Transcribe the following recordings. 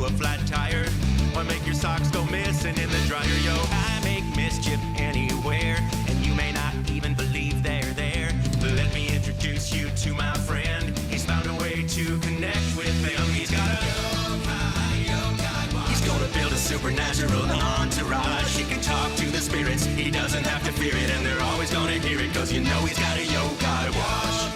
a flat tire, or make your socks go missing in the dryer. Yo, I make mischief anywhere, and you may not even believe they're there. But let me introduce you to my friend. He's found a way to connect with them. He's got a yokai. He's gonna build a supernatural entourage. He can talk to the spirits, he doesn't have to fear it, and they're always gonna hear it, cause you know he's got a yokai watch.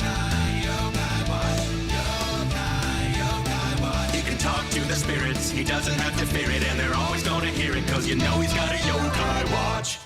He can talk to the spirits, he doesn't have to fear it, and they're always gonna hear it, cause you know he's got a yokai watch.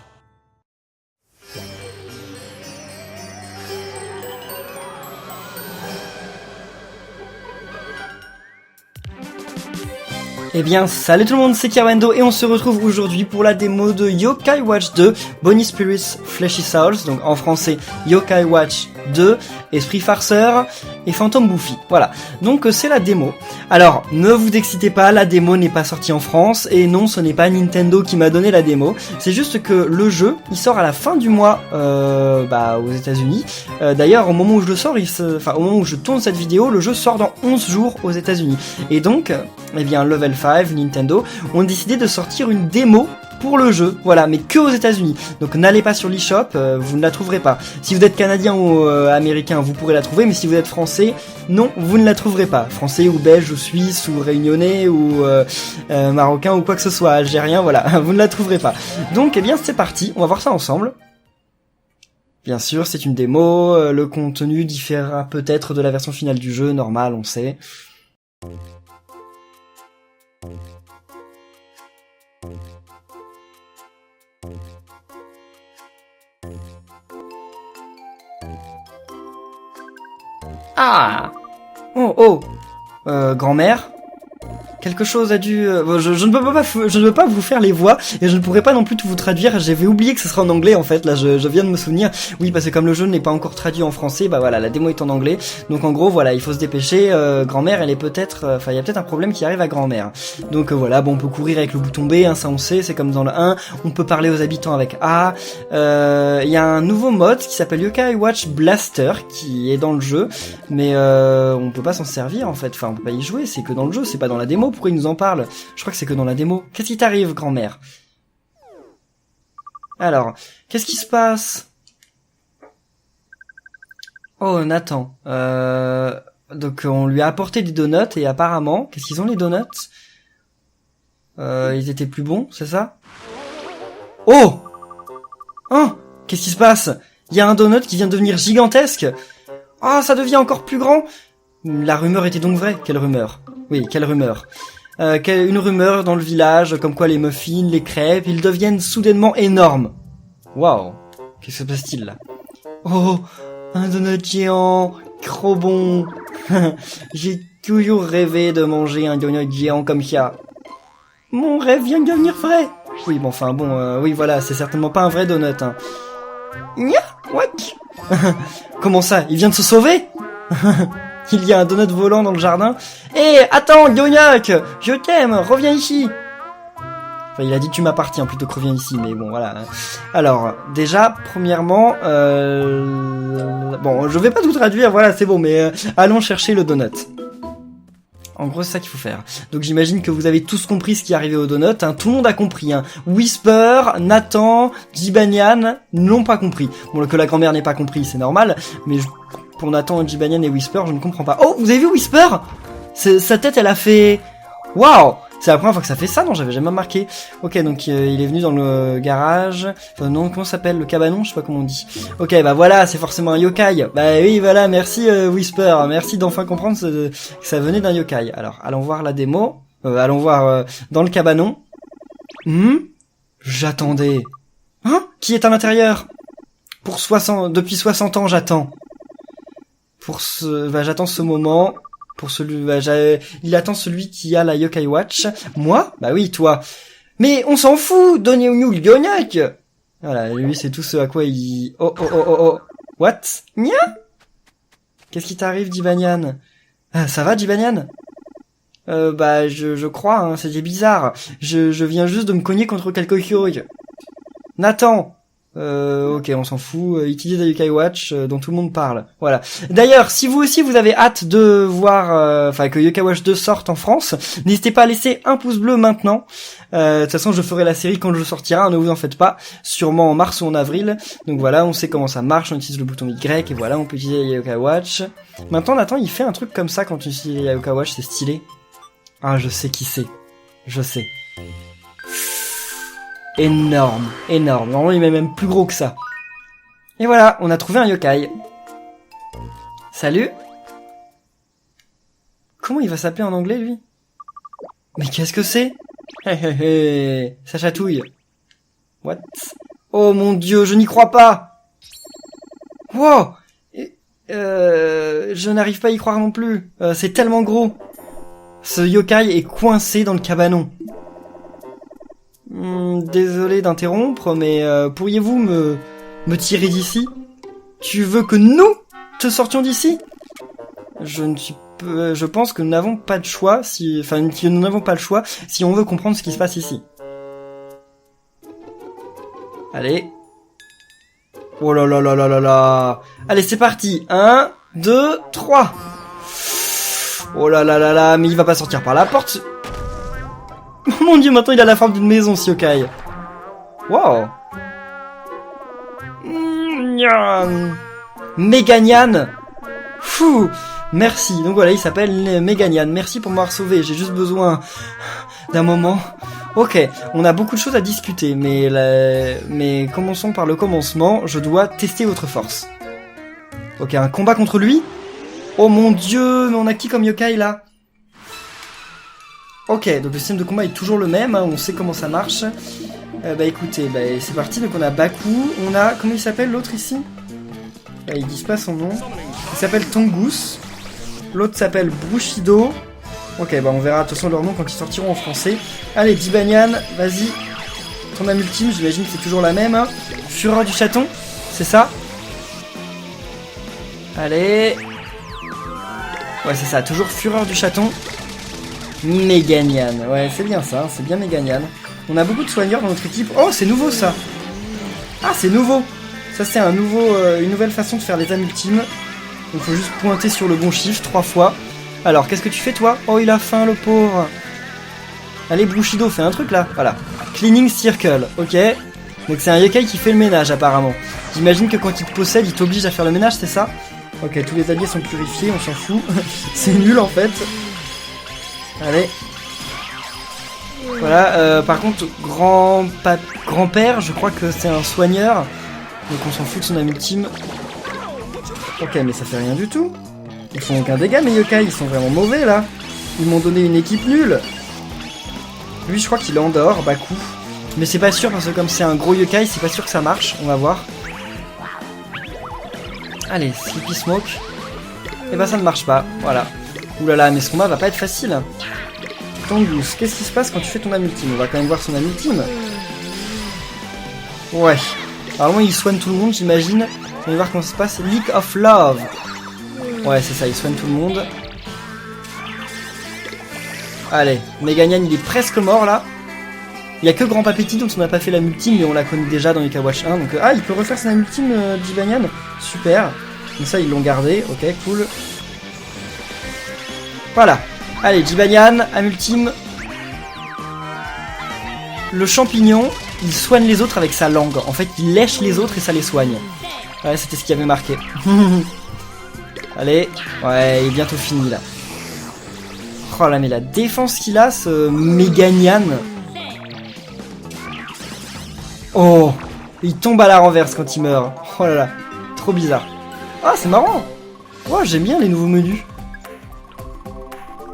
Eh bien, salut tout le monde, c'est Kerwendo et on se retrouve aujourd'hui pour la démo de Yokai Watch 2, Bonnie Spirits Fleshy Souls, donc en français Yokai Watch 2, Esprit Farceur et Fantôme Bouffi. Voilà, donc c'est la démo. Alors, ne vous excitez pas, la démo n'est pas sortie en France et non, ce n'est pas Nintendo qui m'a donné la démo. C'est juste que le jeu, il sort à la fin du mois aux États-Unis. D'ailleurs, au moment où je le sors, au moment où je tourne cette vidéo, le jeu sort dans 11 jours aux États-Unis. Et donc, eh bien, Level 5, Nintendo, ont décidé de sortir une démo pour le jeu, voilà, mais que aux États-Unis. Donc n'allez pas sur l'eShop, vous ne la trouverez pas. Si vous êtes canadien ou américain, vous pourrez la trouver, mais si vous êtes français, non, vous ne la trouverez pas. Français ou belge ou suisse ou réunionnais ou marocain ou quoi que ce soit, algérien, voilà, vous ne la trouverez pas. Donc, eh bien, c'est parti, on va voir ça ensemble. Bien sûr, c'est une démo, le contenu différera peut-être de la version finale du jeu, normal, on sait. Ah! Oh! Grand-mère? Quelque chose a dû... je ne peux pas vous faire les voix, et je ne pourrais pas non plus tout vous traduire, j'avais oublié que ce sera en anglais en fait, là je viens de me souvenir. Oui, parce que comme le jeu n'est pas encore traduit en français, bah voilà, la démo est en anglais, donc en gros, voilà, il faut se dépêcher, grand-mère, elle est peut-être... il y a peut-être un problème qui arrive à grand-mère. Donc voilà, bon, on peut courir avec le bouton B, hein, ça on sait, c'est comme dans le 1, on peut parler aux habitants avec A, il y a un nouveau mode qui s'appelle Yokai Watch Blaster, qui est dans le jeu, mais on peut pas s'en servir en fait, enfin on peut pas y jouer, c'est que dans le jeu, c'est pas dans la démo. Pourquoi il nous en parle? Je crois que c'est que dans la démo. Qu'est-ce qui t'arrive, grand-mère? Alors, qu'est-ce qui se passe? Oh, Nathan. Donc, on lui a apporté des donuts et apparemment, qu'est-ce qu'ils ont les donuts? Ils étaient plus bons, c'est ça? Oh! Oh! Qu'est-ce qui se passe? Il y a un donut qui vient de devenir gigantesque. Ah, ça devient encore plus grand. La rumeur était donc vraie. Quelle rumeur? Oui, quelle rumeur? Une rumeur dans le village, comme quoi les muffins, les crêpes, ils deviennent soudainement énormes. Waouh, qu'est-ce que se passe-t-il là? Oh, un donut géant, trop bon. J'ai toujours rêvé de manger un donut géant comme ça. Mon rêve vient de devenir vrai. Oui, bon, enfin bon, oui, voilà, c'est certainement pas un vrai donut. Hein. Nya, what? Comment ça? Il vient de se sauver? Il y a un donut volant dans le jardin. Hé, attends, Gognac, je t'aime, reviens ici. Enfin, il a dit tu m'appartiens plutôt que reviens ici, mais bon, voilà. Alors, déjà, premièrement, bon, je vais pas tout traduire, voilà, c'est bon, mais allons chercher le donut. En gros, c'est ça qu'il faut faire. Donc j'imagine que vous avez tous compris ce qui est arrivé au donut, hein. Tout le monde a compris, hein. Whisper, Nathan, Jibanian n'ont pas compris. Bon, que la grand-mère n'ait pas compris, c'est normal, mais pour Nathan, Jibanian et Whisper, je ne comprends pas. Oh, vous avez vu Whisper? Sa tête, elle a fait... Waouh! C'est la première fois que ça fait ça, non? J'avais jamais remarqué. Ok, donc il est venu dans le garage. Enfin non, comment ça s'appelle? Le cabanon? Je sais pas comment on dit. Ok, bah voilà, c'est forcément un yokai. Bah oui, voilà, merci Whisper. Merci d'enfin comprendre que ça venait d'un yokai. Alors, allons voir la démo. Allons voir dans le cabanon. J'attendais. Hein? Qui est à l'intérieur? Depuis 60 ans, j'attends. J'attends ce moment. Il attend celui qui a la Yokai Watch. Moi? Bah oui, toi. Mais on s'en fout, donnez-nous le Gognac. Voilà, lui c'est tout ce à quoi il... Oh. What? Nya? Qu'est-ce qui t'arrive, Jibanian? Ça va, Jibanian? Bah je crois, hein, c'était bizarre. Je viens juste de me cogner contre quelque chose. Nathan! Ok, on s'en fout. Utilisez des Yokai Watch dont tout le monde parle. Voilà. D'ailleurs, si vous aussi vous avez hâte de voir, que Yokai Watch 2 sorte en France, n'hésitez pas à laisser un pouce bleu maintenant. De toute façon, je ferai la série quand je sortira, ne vous en faites pas. Sûrement en mars ou en avril. Donc voilà, on sait comment ça marche, on utilise le bouton Y et voilà, on peut utiliser les Yokai Watch. Maintenant, Nathan, il fait un truc comme ça quand tu utilises les Yokai Watch, c'est stylé. Ah, je sais qui c'est. Je sais. Énorme, énorme. Normalement, il est même plus gros que ça. Et voilà, on a trouvé un yokai. Salut. Comment il va s'appeler en anglais, lui? Mais qu'est-ce que c'est? Hé hé hé, ça chatouille. What? Oh mon dieu, je n'y crois pas. Wow. Je n'arrive pas à y croire non plus. C'est tellement gros. Ce yokai est coincé dans le cabanon. Désolé d'interrompre, mais pourriez-vous me tirer d'ici? Tu veux que nous te sortions d'ici? Je pense que nous n'avons pas de choix que nous n'avons pas le choix si on veut comprendre ce qui se passe ici. Allez. Oh là là là là là là. Allez, c'est parti. 1, 2, 3. Oh là là là là, mais il va pas sortir par la porte. Oh mon dieu, maintenant il a la forme d'une maison, ce yokai. Wow. Meganian. Fou. Merci. Donc voilà, il s'appelle Meganian. Merci pour m'avoir sauvé. J'ai juste besoin d'un moment. Ok, on a beaucoup de choses à discuter, mais commençons par le commencement. Je dois tester votre force. Ok, un combat contre lui. Oh mon dieu, mais on a qui comme yokai là? Ok, donc le système de combat est toujours le même, hein, on sait comment ça marche. Écoutez, c'est parti, donc on a Baku, on a... Comment il s'appelle l'autre ici? Ils disent pas son nom. Il s'appelle Tongus. L'autre s'appelle Bushido. Ok, on verra de toute façon leur nom quand ils sortiront en français. Allez, Jibanyan, vas-y. Ton âme ultime, j'imagine que c'est toujours la même. Hein. Fureur du chaton, c'est ça? Allez. Ouais, c'est ça, toujours Fureur du chaton. Meganian, ouais, c'est bien ça, c'est bien Meganian. On a beaucoup de soigneurs dans notre équipe. Oh, c'est nouveau ça. Ah, c'est nouveau. Ça, c'est une nouvelle façon de faire les âmes ultimes. Donc, faut juste pointer sur le bon chiffre 3 fois. Alors, qu'est-ce que tu fais, toi? Oh, il a faim, le pauvre. Allez, Bushido, fais un truc, là. Voilà. Cleaning Circle, ok. Donc, c'est un yokai qui fait le ménage, apparemment. J'imagine que quand il te possède, il t'oblige à faire le ménage, c'est ça? Ok, tous les alliés sont purifiés, on s'en fout. C'est nul, en fait. Allez. Voilà, par contre, grand-père, je crois que c'est un soigneur. Donc on s'en fout de son âme ultime. Ok, mais ça fait rien du tout. Ils font aucun dégât, mes yokai, ils sont vraiment mauvais, là. Ils m'ont donné une équipe nulle. Lui, je crois qu'il endort, Baku. Mais c'est pas sûr, parce que comme c'est un gros yokai, c'est pas sûr que ça marche. On va voir. Allez, Sleepy Smoke. Et bah ça ne marche pas, voilà. Oulala, mais ce combat va pas être facile. Tongus, qu'est-ce qui se passe quand tu fais ton âme ultime? On va quand même voir son âme ultime. Ouais. Alors moi, il soigne tout le monde, j'imagine. On va voir comment ça se passe. Leak of Love. Ouais, c'est ça, il soigne tout le monde. Allez, Meganian, il est presque mort, là. Il y a que Grand Papéti dont on n'a pas fait l'âme ultime, mais on l'a connu déjà dans Yokai Watch 1. Donc, il peut refaire son âme ultime, Jibanyan. Super. Donc ça, ils l'ont gardé. Ok, cool. Voilà. Allez, Jibanyan, âme ultime. Le champignon, il soigne les autres avec sa langue. En fait, il lèche les autres et ça les soigne. Ouais, c'était ce qu'il y avait marqué. Allez. Ouais, il est bientôt fini, là. Oh là, mais la défense qu'il a, ce Meganian. Oh, il tombe à la renverse quand il meurt. Oh là là, trop bizarre. Ah, c'est marrant. Oh, j'aime bien les nouveaux menus.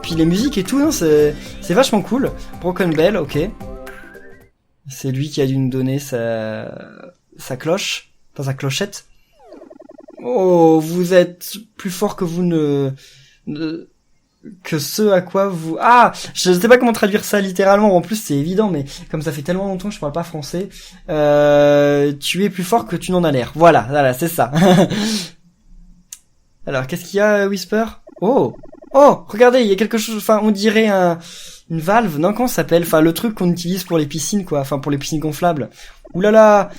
Puis les musiques et tout, hein, c'est vachement cool. Broken Bell, ok. C'est lui qui a dû nous donner sa cloche, enfin sa clochette. Oh, vous êtes plus fort que vous que ce à quoi vous... Ah, je sais pas comment traduire ça littéralement, en plus c'est évident, mais comme ça fait tellement longtemps que je parle pas français, tu es plus fort que tu n'en as l'air. Voilà, c'est ça. Alors, qu'est-ce qu'il y a, Whisper? Oh, regardez, il y a quelque chose, enfin, on dirait une valve, non, comment ça s'appelle? Enfin, le truc qu'on utilise pour les piscines, quoi, enfin, pour les piscines gonflables. Oulala!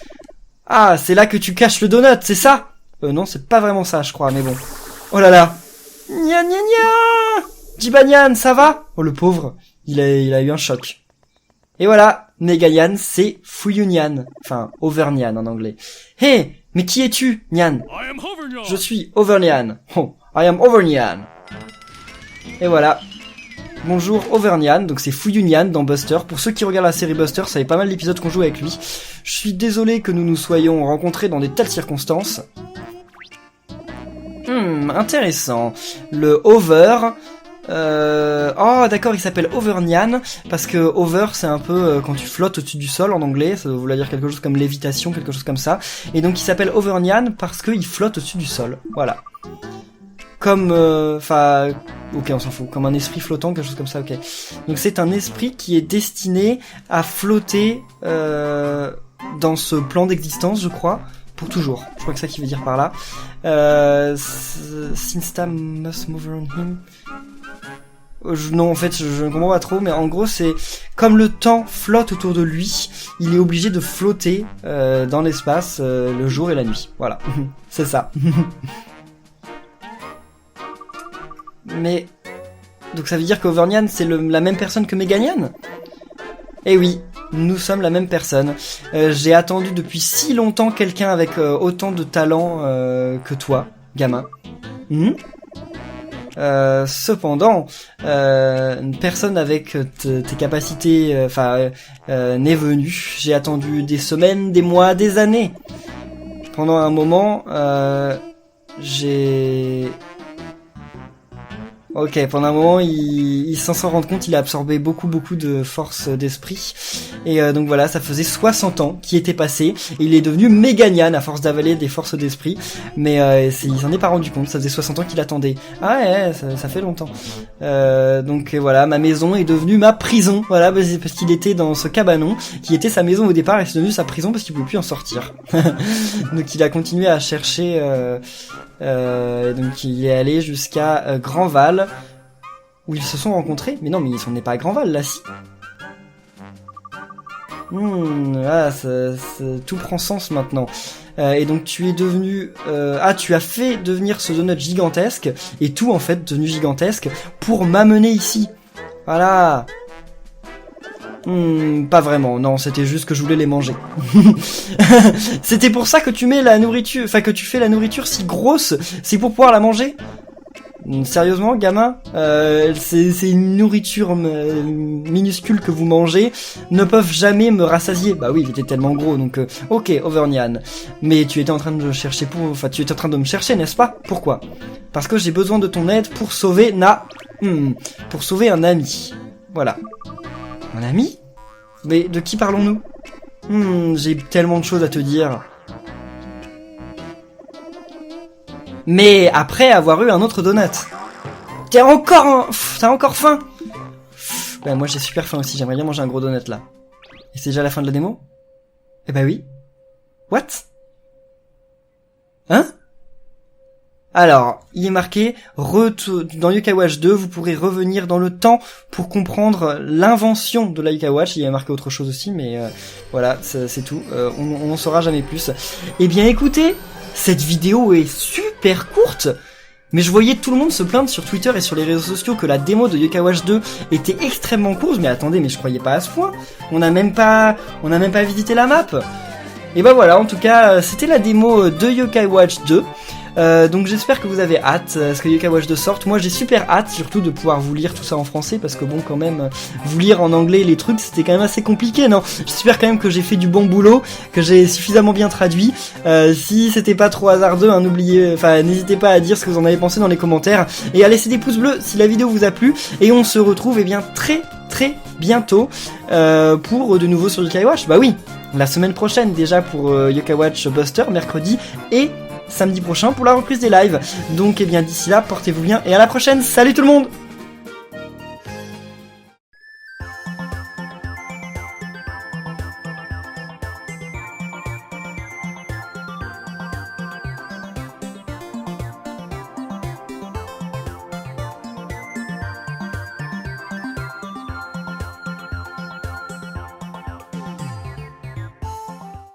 Ah, c'est là que tu caches le donut, c'est ça? Non, c'est pas vraiment ça, je crois, mais bon. Oh là là. Nya nya nya. Jibanyan, ça va? Oh, le pauvre, il a eu un choc. Et voilà, Megayan, c'est Fuyunyan. Enfin, Overnyan en anglais. Hey, mais qui es-tu, Nyan? Je suis Overnyan. Oh, I am Overnyan. Et voilà. Bonjour Overnyan, donc c'est Fuyunyan dans Buster. Pour ceux qui regardent la série Buster, ça fait pas mal d'épisodes qu'on joue avec lui. Je suis désolé que nous nous soyons rencontrés dans des telles circonstances. Intéressant. Le Over... Oh d'accord, il s'appelle Overnyan parce que over c'est un peu quand tu flottes au-dessus du sol en anglais, ça veut dire quelque chose comme lévitation, quelque chose comme ça. Et donc il s'appelle Overnyan parce qu'il flotte au-dessus du sol. Voilà. Comme ok, on s'en fout, comme un esprit flottant, quelque chose comme ça, ok. Donc c'est un esprit qui est destiné à flotter dans ce plan d'existence, je crois, pour toujours. Je crois que c'est ça qu'il veut dire par là. Since time must move around him. Non, en fait, je ne comprends pas trop, mais en gros, c'est comme le temps flotte autour de lui, il est obligé de flotter dans l'espace le jour et la nuit. Voilà, c'est ça. Mais donc ça veut dire qu'Overnyan c'est la même personne que Meganian? Eh oui, nous sommes la même personne. J'ai attendu depuis si longtemps quelqu'un avec autant de talent que toi, gamin. Cependant, une personne avec tes capacités, n'est venue. J'ai attendu des semaines, des mois, des années. Pendant un moment, Ok, pendant un moment, il sans s'en rendre compte, il a absorbé beaucoup de force d'esprit. Et donc voilà, ça faisait 60 ans qui était passé. Et il est devenu Meganian à force d'avaler des forces d'esprit. Mais il s'en est pas rendu compte, ça faisait 60 ans qu'il attendait. Ah ouais, ça fait longtemps. Donc voilà, ma maison est devenue ma prison. Voilà, parce qu'il était dans ce cabanon, qui était sa maison au départ, et c'est devenu sa prison parce qu'il pouvait plus en sortir. Donc il a continué à chercher... donc il est allé jusqu'à Grandval où ils se sont rencontrés. Mais non, mais ils sont n'est pas à Grandval là, si. Tout prend sens maintenant. Et donc tu es devenu... tu as fait devenir ce donut gigantesque, et tout en fait devenu gigantesque, pour m'amener ici. Voilà. Pas vraiment, non, c'était juste que je voulais les manger. C'était pour ça que tu mets la nourriture, que tu fais la nourriture si grosse, c'est pour pouvoir la manger? Sérieusement, gamin, c'est une nourriture minuscule que vous mangez, ne peuvent jamais me rassasier. Bah oui, il était tellement gros, donc ok, Overnyan. Mais tu étais en train de me chercher tu étais en train de me chercher, n'est-ce pas? Pourquoi? Parce que j'ai besoin de ton aide pour sauver pour sauver un ami. Voilà. Un ami? Mais de qui parlons-nous? J'ai tellement de choses à te dire. Mais après avoir eu un autre donut. T'as encore faim? Ouais, moi j'ai super faim aussi, j'aimerais bien manger un gros donut là. Et c'est déjà la fin de la démo? Eh bah oui. What? Hein? Alors, il est marqué, dans Yokai Watch 2, vous pourrez revenir dans le temps pour comprendre l'invention de la Yokai Watch. Il y a marqué autre chose aussi, mais voilà, c'est tout. On n'en saura jamais plus. Eh bien écoutez, cette vidéo est super courte, mais je voyais tout le monde se plaindre sur Twitter et sur les réseaux sociaux que la démo de Yokai Watch 2 était extrêmement courte. Mais attendez, mais je croyais pas à ce point. On n'a même pas visité la map. Et bah voilà, en tout cas, c'était la démo de Yokai Watch 2. Donc j'espère que vous avez hâte à ce que Yokai Watch 2 sorte. Moi j'ai super hâte surtout de pouvoir vous lire tout ça en français, parce que bon, quand même, vous lire en anglais les trucs c'était quand même assez compliqué, non? J'espère quand même que j'ai fait du bon boulot, que j'ai suffisamment bien traduit. Si c'était pas trop hasardeux, n'hésitez pas à dire ce que vous en avez pensé dans les commentaires, et à laisser des pouces bleus si la vidéo vous a plu. Et on se retrouve très bientôt pour de nouveau sur Yokai Watch. Bah oui, la semaine prochaine déjà pour Yokai Watch Buster, mercredi, et samedi prochain pour la reprise des lives. Donc d'ici là, portez-vous bien et à la prochaine. Salut tout le monde!